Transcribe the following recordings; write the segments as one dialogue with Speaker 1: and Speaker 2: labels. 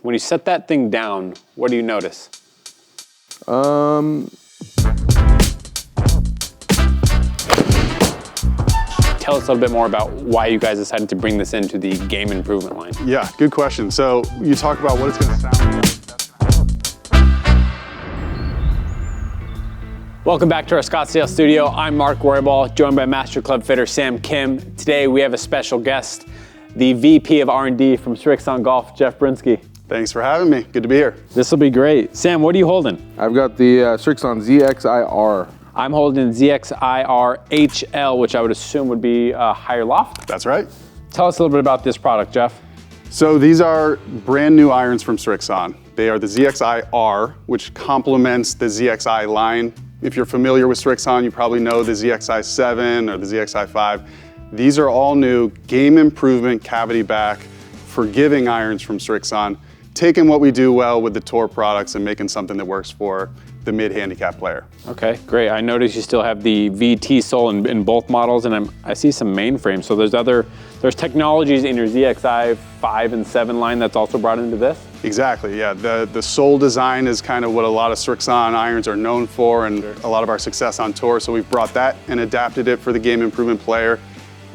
Speaker 1: When you set that thing down, what do you notice? Tell us a little bit more about why you guys decided to bring this into the game improvement line.
Speaker 2: Yeah, good question. So you talk about what it's going to sound like.
Speaker 1: Welcome back to our Scottsdale studio. I'm Mark Roybal, joined by Master Club Fitter Sam Kim. Today we have a special guest, the VP of R&D from Srixon Golf, Jeff Brinsky.
Speaker 2: Thanks for having me. Good to be here.
Speaker 1: This will be great. Sam, what are you holding?
Speaker 3: I've got the Srixon ZXiR.
Speaker 1: I'm holding ZXiR HL, which I would assume would be a higher loft.
Speaker 2: That's right.
Speaker 1: Tell us a little bit about this product, Jeff.
Speaker 2: So these are brand new irons from Srixon. They are the ZXiR, which complements the ZXi line. If you're familiar with Srixon, you probably know the ZXi7 or the ZXi5. These are all new game improvement, cavity back, forgiving irons from Srixon, taking what we do well with the tour products and making something that works for the mid-handicap player.
Speaker 1: Okay, great. I noticed you still have the VT sole in both models, and I see some mainframe. So there's technologies in your ZXi 5 and 7 line that's also brought into this?
Speaker 2: Exactly, yeah. The sole design is kind of what a lot of Srixon irons are known for and a lot of our success on tour. So we've brought that and adapted it for the game improvement player.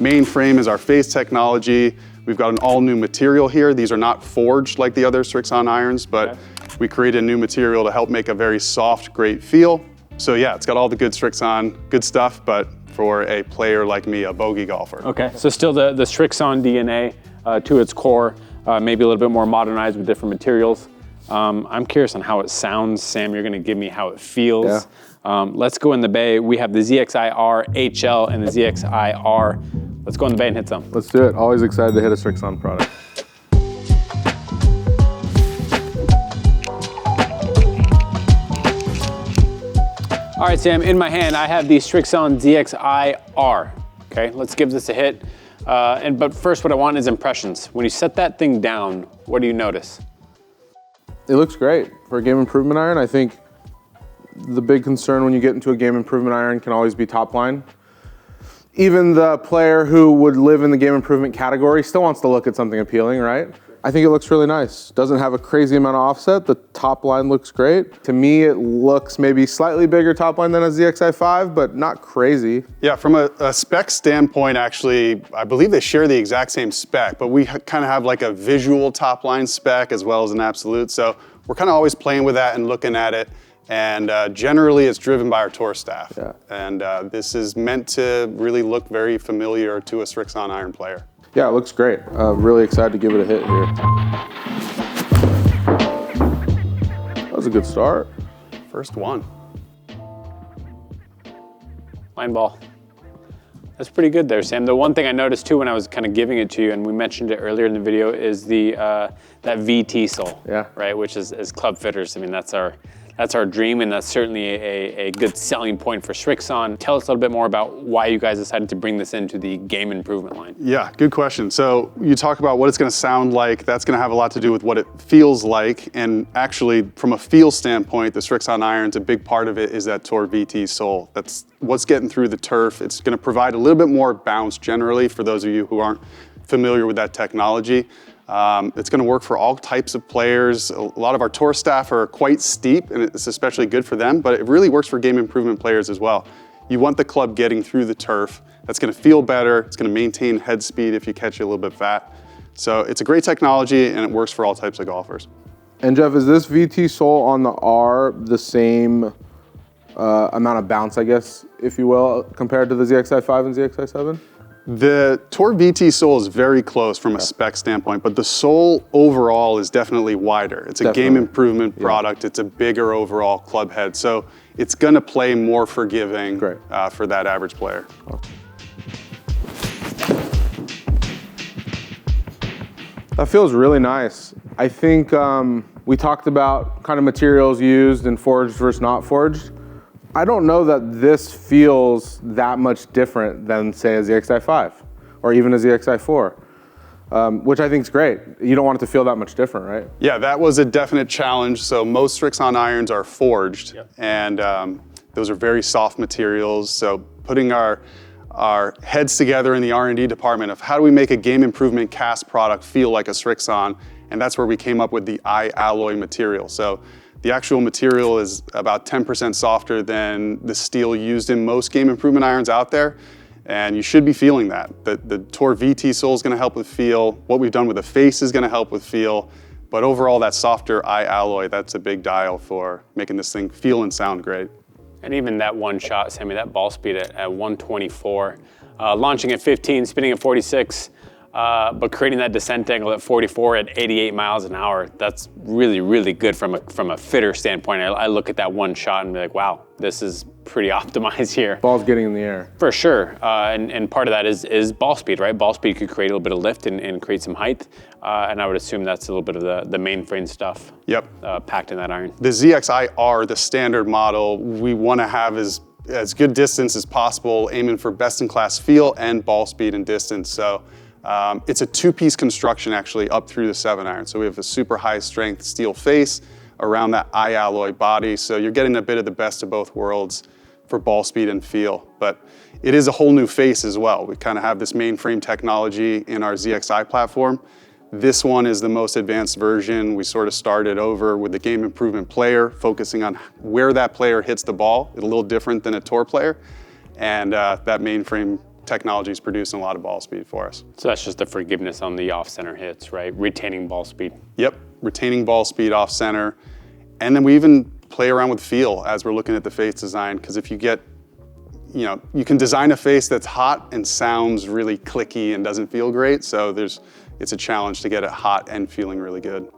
Speaker 2: Mainframe is our phase technology. We've got an all new material here. These are not forged like the other Srixon irons, but we created a new material to help make a very soft, great feel. So yeah, it's got all the good Srixon, good stuff, but for a player like me, a bogey golfer.
Speaker 1: Okay, so still the Srixon DNA to its core, maybe a little bit more modernized with different materials. I'm curious on how it sounds. Sam, you're gonna give me how it feels. Yeah. Let's go in the bay. We have the ZXiR HL and the ZXiR. Let's go in the bay and hit some.
Speaker 3: Let's do it. Always excited to hit a Srixon product.
Speaker 1: All right, Sam, in my hand, I have the Srixon ZXiR. Okay, let's give this a hit. But first, what I want is impressions. When you set that thing down, what do you notice?
Speaker 3: It looks great. For a game improvement iron, I think the big concern when you get into a game improvement iron can always be top line. Even the player who would live in the game improvement category still wants to look at something appealing, right? I think it looks really nice. Doesn't have a crazy amount of offset. The top line looks great. To me, it looks maybe slightly bigger top line than a ZXi5, but not crazy.
Speaker 2: Yeah, from a spec standpoint, actually, I believe they share the exact same spec, but we kind of have like a visual top line spec as well as an absolute. So we're kind of always playing with that and looking at it. And generally, it's driven by our tour staff. Yeah. And this is meant to really look very familiar to a Srixon iron player.
Speaker 3: Yeah, it looks great. Really excited to give it a hit here. That was a good start.
Speaker 2: First one.
Speaker 1: Line ball. That's pretty good there, Sam. The one thing I noticed too when I was kind of giving it to you, and we mentioned it earlier in the video, is the that VT sole.
Speaker 3: Yeah.
Speaker 1: Right, which is as club fitters, I mean, that's our dream, and that's certainly a good selling point for Srixon. Tell us a little bit more about why you guys decided to bring this into the game improvement line.
Speaker 2: Yeah, good question. So you talk about what it's going to sound like. That's going to have a lot to do with what it feels like. And actually, from a feel standpoint, the Srixon irons, a big part of it is that Tour VT sole. That's what's getting through the turf. It's going to provide a little bit more bounce generally for those of you who aren't familiar with that technology. It's going to work for all types of players. A lot of our tour staff are quite steep, and it's especially good for them, but it really works for game improvement players as well. You want the club getting through the turf. That's going to feel better. It's going to maintain head speed if you catch it a little bit fat. So it's a great technology, and it works for all types of golfers.
Speaker 3: And Jeff, is this VT sole on the R the same amount of bounce, I guess, if you will, compared to the ZXi5 and ZXi7?
Speaker 2: The Tour VT sole is very close from a spec standpoint, but the sole overall is definitely wider. It's a game improvement product. It's a bigger overall club head. So it's going to play more forgiving for that average player.
Speaker 3: That feels really nice. I think we talked about kind of materials used and forged versus not forged. I don't know that this feels that much different than, say, a ZXi5 or even a ZXi4, which I think is great. You don't want it to feel that much different, right?
Speaker 2: Yeah, that was a definite challenge. So most Srixon irons are forged, and those are very soft materials. So putting our heads together in the R&D department of how do we make a game improvement cast product feel like a Srixon and that's where we came up with the iAlloy material. So the actual material is about 10% softer than the steel used in most game improvement irons out there, and you should be feeling that. The Tor VT sole is going to help with feel. What we've done with the face is going to help with feel, but overall that softer iAlloy, that's a big dial for making this thing feel and sound great.
Speaker 1: And even that one shot, Sammy, that ball speed at 124, launching at 15, spinning at 46, but creating that descent angle at 44 at 88 miles an hour, that's really, really good from a fitter standpoint. I look at that one shot and be like, wow, this is pretty optimized here.
Speaker 3: Ball's getting in the air.
Speaker 1: For sure, and part of that is ball speed, right? Ball speed could create a little bit of lift and create some height, and I would assume that's a little bit of the mainframe stuff.
Speaker 2: Yep.
Speaker 1: Packed in that iron.
Speaker 2: The ZXiR, the standard model, we want to have as good distance as possible, aiming for best-in-class feel and ball speed and distance. So it's a two-piece construction actually up through the 7-iron. So we have a super high-strength steel face around that iAlloy body. So you're getting a bit of the best of both worlds for ball speed and feel. But it is a whole new face as well. We kind of have this mainframe technology in our ZXi platform. This one is the most advanced version. We sort of started over with the game improvement player, focusing on where that player hits the ball. It's a little different than a Tor player. And that mainframe technology is producing a lot of ball speed for us.
Speaker 1: So that's just the forgiveness on the off-center hits, right? Retaining ball speed.
Speaker 2: Yep, retaining ball speed off center. And then we even play around with feel as we're looking at the face design, because if you get, you can design a face that's hot and sounds really clicky and doesn't feel great. So it's a challenge to get it hot and feeling really good.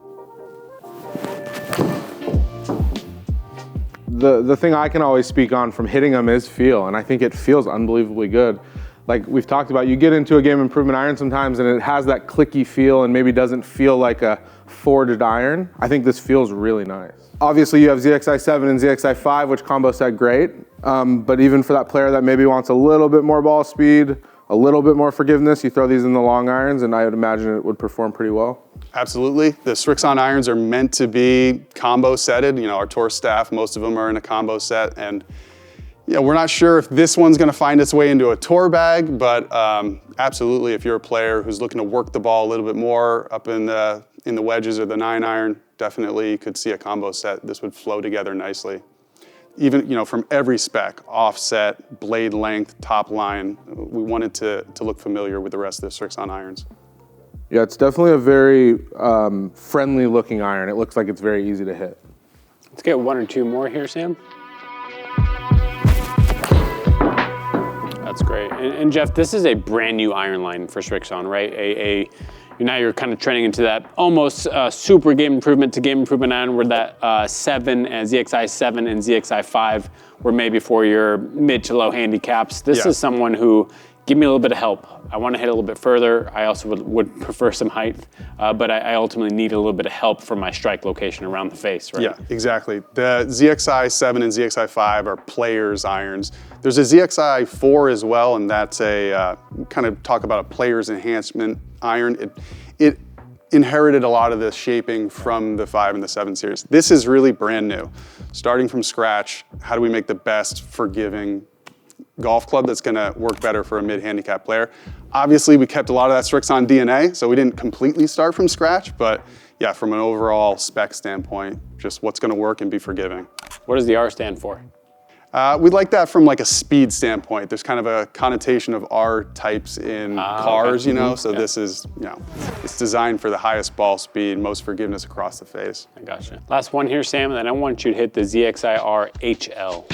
Speaker 3: The thing I can always speak on from hitting them is feel, and I think it feels unbelievably good. Like we've talked about, you get into a game improvement iron sometimes and it has that clicky feel and maybe doesn't feel like a forged iron. I think this feels really nice. Obviously you have ZXi7 and ZXi5, which combo set great, but even for that player that maybe wants a little bit more ball speed, a little bit more forgiveness, you throw these in the long irons and I would imagine it would perform pretty well.
Speaker 2: Absolutely. The Srixon irons are meant to be combo setted. Our Tor staff, most of them are in a combo set, and we're not sure if this one's going to find its way into a Tor bag, but absolutely, if you're a player who's looking to work the ball a little bit more up in the wedges or the 9-iron, definitely you could see a combo set. This would flow together nicely. Even from every spec, offset, blade length, top line, we wanted to look familiar with the rest of the Srixon irons.
Speaker 3: Yeah, it's definitely a very friendly looking iron. It looks like it's very easy to hit.
Speaker 1: Let's get one or two more here, Sam. That's great. And Jeff, this is a brand new iron line for Srixon, right? Now you're kind of trending into that almost super game improvement to game improvement iron, where that 7 and ZXi7 and ZXi5 were maybe for your mid to low handicaps. This is someone who, give me a little bit of help. I want to hit a little bit further. I also would prefer some height, but I ultimately need a little bit of help for my strike location around the face, right?
Speaker 2: Yeah, exactly. The ZXi7 and ZXi5 are players' irons. There's a ZXi4 as well, and that's a, kind of talk about a player's enhancement iron. It inherited a lot of the shaping from the 5 and the 7 series. This is really brand new. Starting from scratch, how do we make the best forgiving golf club that's gonna work better for a mid-handicap player? Obviously, we kept a lot of that Srixon DNA, so we didn't completely start from scratch, but yeah, from an overall spec standpoint, just what's gonna work and be forgiving.
Speaker 1: What does the R stand for?
Speaker 2: We like that from like a speed standpoint. There's kind of a connotation of R types in cars,
Speaker 1: okay.
Speaker 2: So this is, it's designed for the highest ball speed, most forgiveness across the face.
Speaker 1: I gotcha. Last one here, Sam, and then I want you to hit the ZXiR HL.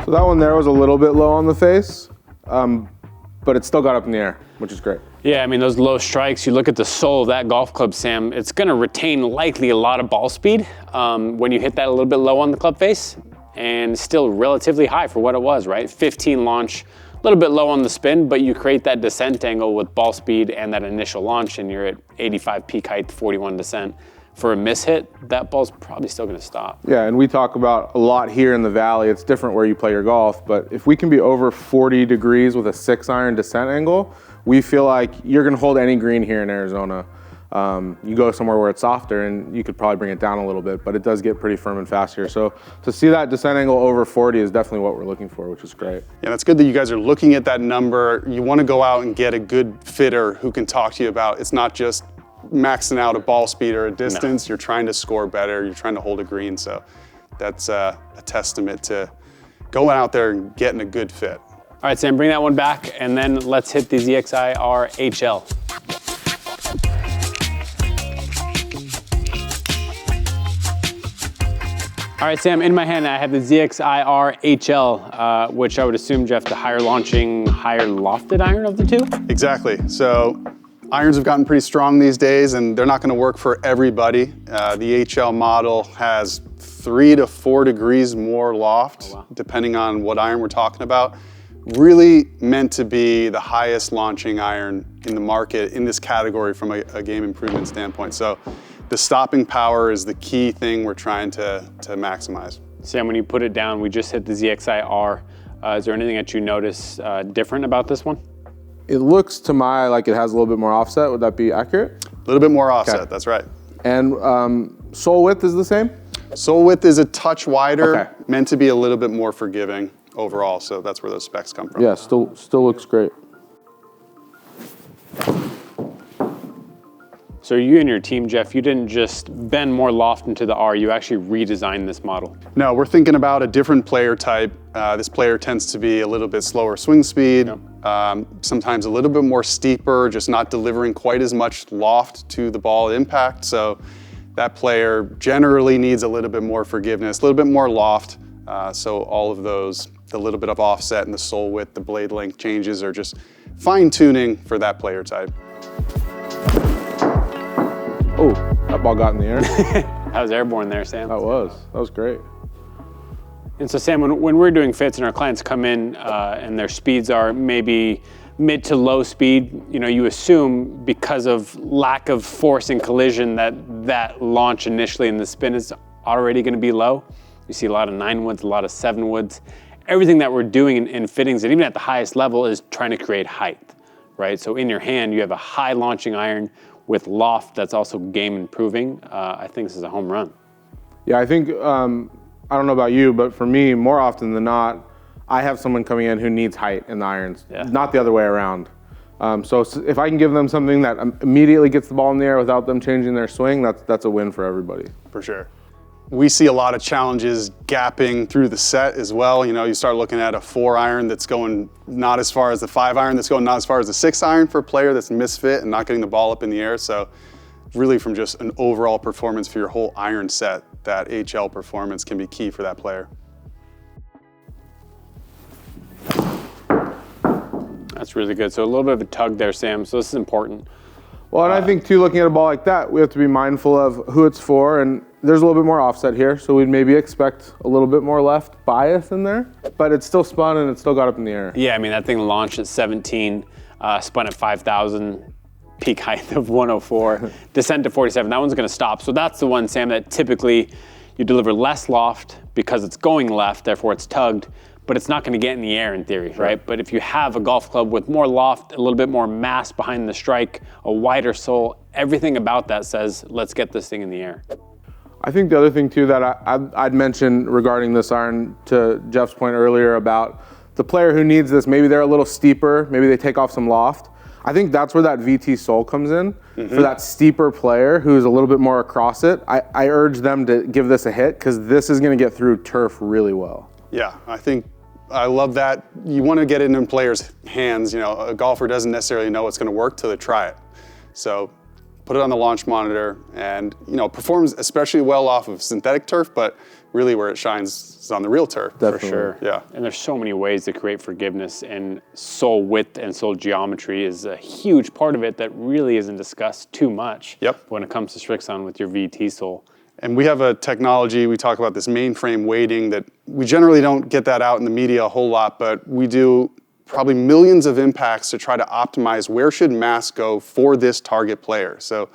Speaker 3: So that one there was a little bit low on the face, but it still got up in the air, which is great.
Speaker 1: Yeah, I mean, those low strikes, you look at the sole of that golf club, Sam, it's gonna retain likely a lot of ball speed when you hit that a little bit low on the club face, and still relatively high for what it was, right? 15 launch, a little bit low on the spin, but you create that descent angle with ball speed and that initial launch, and you're at 85 peak height, 41 descent. For a miss hit, that ball's probably still gonna stop.
Speaker 3: Yeah, and we talk about a lot here in the Valley. It's different where you play your golf, but if we can be over 40 degrees with a 6-iron descent angle, we feel like you're gonna hold any green here in Arizona. You go somewhere where it's softer and you could probably bring it down a little bit, but it does get pretty firm and fast here. So to see that descent angle over 40 is definitely what we're looking for, which is great.
Speaker 2: Yeah, that's good that you guys are looking at that number. You want to go out and get a good fitter who can talk to you about, it's not just maxing out a ball speed or a distance. You're trying to score better. You're trying to hold a green. So that's a testament to going out there and getting a good fit.
Speaker 1: All right, Sam, bring that one back, and then let's hit the ZXiR HL. All right, Sam, in my hand, I have the ZXiR HL, which I would assume, Jeff, the higher launching, higher lofted iron of the two?
Speaker 2: Exactly. So irons have gotten pretty strong these days, and they're not going to work for everybody. The HL model has 3 to 4 degrees more loft, depending on what iron we're talking about. Really meant to be the highest launching iron in the market in this category from a game improvement standpoint. So the stopping power is the key thing we're trying to maximize.
Speaker 1: Sam, when you put it down, we just hit the ZXiR. Is there anything that you notice different about this one?
Speaker 3: It looks to my like it has a little bit more offset. Would that be accurate?
Speaker 2: A little bit more offset, that's right.
Speaker 3: And sole width is the same?
Speaker 2: Sole width is a touch wider,
Speaker 3: Okay.
Speaker 2: meant to be a little bit more forgiving overall, so that's where those specs come from.
Speaker 3: Yeah, still looks great.
Speaker 1: So you and your team, Jeff, you didn't just bend more loft into the R, you actually redesigned this model.
Speaker 2: No, we're thinking about a different player type. This player tends to be a little bit slower swing speed, sometimes a little bit more steeper, just not delivering quite as much loft to the ball at impact. So that player generally needs a little bit more forgiveness, a little bit more loft. So all of those, the little bit of offset and the sole width, the blade length changes are just fine tuning for that player type.
Speaker 3: Oh, that ball got in the air.
Speaker 1: That was airborne there, Sam.
Speaker 3: That was great.
Speaker 1: And so Sam, when we're doing fits and our clients come in and their speeds are maybe mid to low speed, you know, you assume because of lack of force and collision that launch initially in the spin is already going to be low. You see a lot of 9 woods, a lot of 7 woods. Everything that we're doing in fittings, and even at the highest level, is trying to create height, right? So in your hand, you have a high launching iron with loft that's also game improving. I think this is a home run.
Speaker 3: Yeah, I think, I don't know about you, but for me, more often than not, I have someone coming in who needs height in the irons, not the other way around. So if I can give them something that immediately gets the ball in the air without them changing their swing, that's a win for everybody.
Speaker 2: For sure. We see a lot of challenges gapping through the set as well. You know, you start looking at a 4 iron that's going not as far as the 5 iron, that's going not as far as the 6 iron for a player that's misfit and not getting the ball up in the air. So really from just an overall performance for your whole iron set, that HL performance can be key for that player.
Speaker 1: That's really good. So a little bit of a tug there, Sam. So this is important.
Speaker 3: Well, and I think too, looking at a ball like that, we have to be mindful of who it's for, and there's a little bit more offset here, so we'd maybe expect a little bit more left bias in there, but it's still spun and it still got up in the air.
Speaker 1: Yeah, I mean, that thing launched at 17, spun at 5,000, peak height of 104, descent to 47. That one's gonna stop. So that's the one, Sam, that typically you deliver less loft because it's going left, therefore it's tugged, but it's not gonna get in the air in theory, right? But if you have a golf club with more loft, a little bit more mass behind the strike, a wider sole, everything about that says, let's get this thing in the air.
Speaker 3: I think the other thing too that I'd mention regarding this iron, to Jeff's point earlier about the player who needs this, maybe they're a little steeper, maybe they take off some loft. I think that's where that VT sole comes in. For that steeper player who's a little bit more across it, I urge them to give this a hit because this is gonna get through turf really well.
Speaker 2: Yeah, I love that. You want to get it in players' hands. You know, a golfer doesn't necessarily know what's going to work till they try it. So put it on the launch monitor and, you know, performs especially well off of synthetic turf, but really where it shines is on the real turf.
Speaker 3: Definitely.
Speaker 1: For sure.
Speaker 2: Yeah.
Speaker 1: And there's so many ways to create forgiveness, and sole width and sole geometry is a huge part of it that really isn't discussed too much when it comes to Srixon with your VT sole.
Speaker 2: And we have a technology, we talk about this mainframe weighting that we generally don't get that out in the media a whole lot, but we do probably millions of impacts to try to optimize where should mass go for this target player. So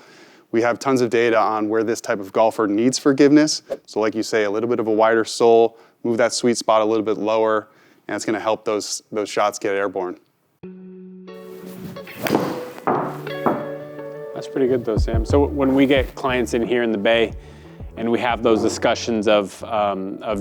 Speaker 2: we have tons of data on where this type of golfer needs forgiveness. So like you say, a little bit of a wider sole, move that sweet spot a little bit lower, and it's gonna help those shots get airborne.
Speaker 1: That's pretty good though, Sam. So when we get clients in here in the Bay and we have those discussions of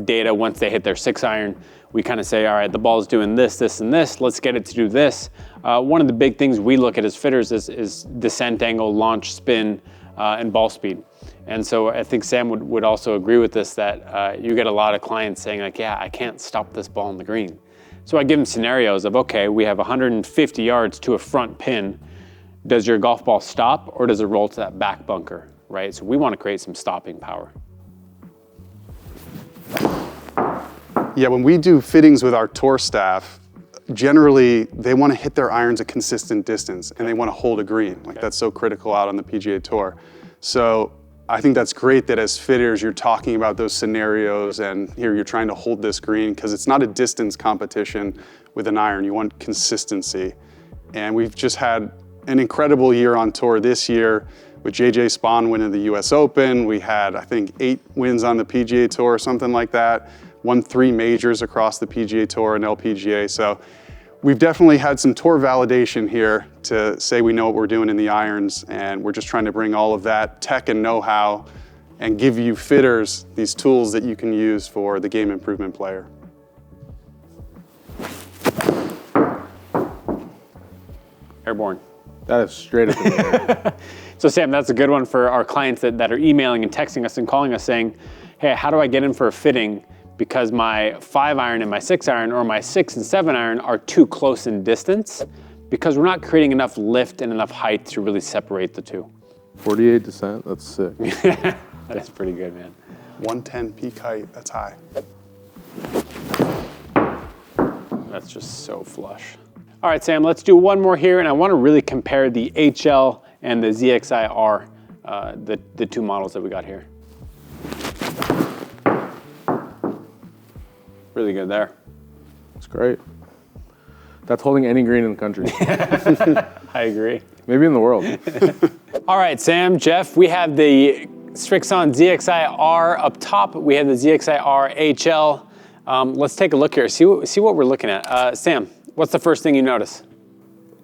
Speaker 1: data once they hit their 6-iron, we kind of say, all right, the ball's doing this, this, and this. Let's get it to do this. One of the big things we look at as fitters is descent angle, launch, spin, and ball speed. And so I think Sam would also agree with this, that you get a lot of clients saying like, yeah, I can't stop this ball in the green. So I give them scenarios of, okay, we have 150 yards to a front pin. Does your golf ball stop or does it roll to that back bunker, right? So we want to create some stopping power.
Speaker 2: Yeah, when we do fittings with our tour staff, generally they want to hit their irons a consistent distance and they want to hold a green. Like that's so critical out on the PGA Tour. So I think that's great that as fitters you're talking about those scenarios and here you're trying to hold this green because it's not a distance competition with an iron. You want consistency. And we've just had an incredible year on tour this year with JJ Spaun winning the US Open. We had, I think, 8 wins on the PGA Tour or something like that. Won 3 majors across the PGA Tour and LPGA. So we've definitely had some tour validation here to say we know what we're doing in the irons, and we're just trying to bring all of that tech and know-how and give you fitters these tools that you can use for the game improvement player.
Speaker 1: Airborne.
Speaker 3: That is straight up in the air.
Speaker 1: So Sam, that's a good one for our clients that are emailing and texting us and calling us saying, hey, how do I get in for a fitting because my 5-iron and my 6-iron or my 6 and 7-iron are too close in distance because we're not creating enough lift and enough height to really separate the two.
Speaker 3: 48 descent, that's sick.
Speaker 1: That is pretty good, man.
Speaker 2: 110 peak height, that's high.
Speaker 1: That's just so flush. All right, Sam, let's do one more here, and I want to really compare the HL and the ZXiR, the 2 models that we got here. Really good there.
Speaker 3: It's great. That's holding any green in the country.
Speaker 1: I agree.
Speaker 3: Maybe in the world.
Speaker 1: All right, Sam, Jeff, we have the Srixon ZXiR up top. We have the ZXiR HL. Let's take a look here, see what we're looking at. Sam, what's the first thing you notice?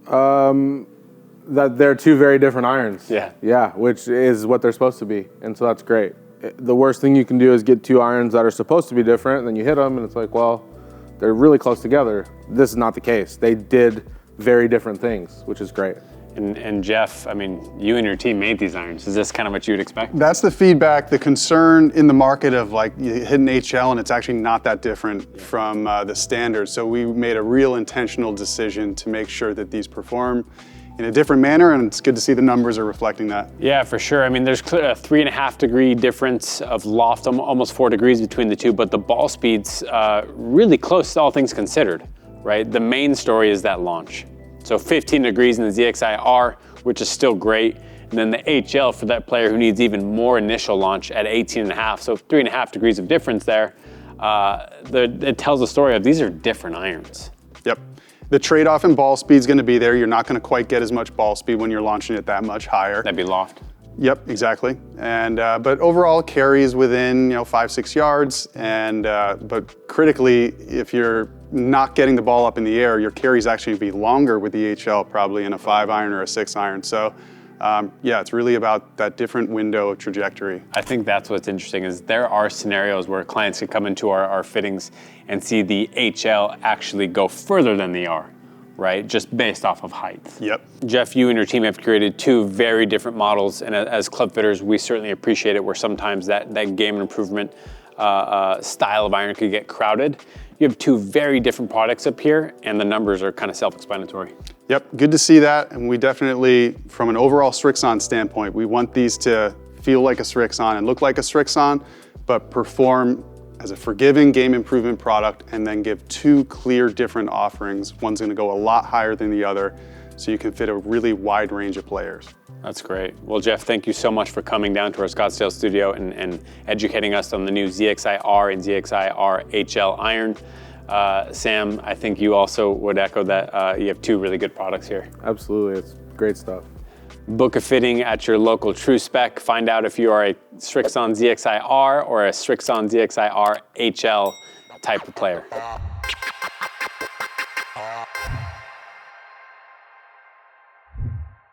Speaker 3: That they're 2 very different irons.
Speaker 1: Yeah.
Speaker 3: Yeah, which is what they're supposed to be, and so that's great. The worst thing you can do is get 2 irons that are supposed to be different, and then you hit them, and it's like, well, they're really close together. This is not the case. They did very different things, which is great.
Speaker 1: And Jeff, I mean, you and your team made these irons. Is this kind of what you would expect?
Speaker 2: That's the feedback, the concern in the market of like you hit an HL and it's actually not that different from the standard. So we made a real intentional decision to make sure that these perform in a different manner, and it's good to see the numbers are reflecting that.
Speaker 1: Yeah, for sure. I mean, there's a 3.5 degree difference of loft, almost 4 degrees between the two, but the ball speed's really close, all things considered, right? The main story is that launch. So 15 degrees in the ZXiR, which is still great. And then the HL for that player who needs even more initial launch at 18.5. So 3.5 degrees of difference there. It tells a story of these are different irons.
Speaker 2: Yep. The trade-off in ball speed is going to be there. You're not going to quite get as much ball speed when you're launching it that much higher.
Speaker 1: That'd be loft.
Speaker 2: Yep, exactly. And but overall, carries within 5-6 yards. And but critically, if you're not getting the ball up in the air, your carries actually be longer with the HL probably in a 5-iron or a 6-iron. So yeah, it's really about that different window of trajectory.
Speaker 1: I think that's what's interesting is there are scenarios where clients can come into our fittings and see the HL actually go further than the R, right? Just based off of height.
Speaker 2: Yep.
Speaker 1: Jeff, you and your team have created 2 very different models, and as club fitters, we certainly appreciate it where sometimes that game improvement style of iron could get crowded. You have 2 very different products up here, and the numbers are kind of self-explanatory.
Speaker 2: Yep, good to see that. And we definitely, from an overall Srixon standpoint, we want these to feel like a Srixon and look like a Srixon, but perform as a forgiving game improvement product, and then give 2 clear different offerings. One's gonna go a lot higher than the other, so you can fit a really wide range of players.
Speaker 1: That's great. Well, Jeff, thank you so much for coming down to our Scottsdale studio and educating us on the new ZXiR and ZXiR HL iron. Sam, I think you also would echo that you have 2 really good products here.
Speaker 3: Absolutely, it's great stuff.
Speaker 1: Book a fitting at your local True Spec. Find out if you are a Srixon ZXiR or a Srixon ZXiR HL type of player.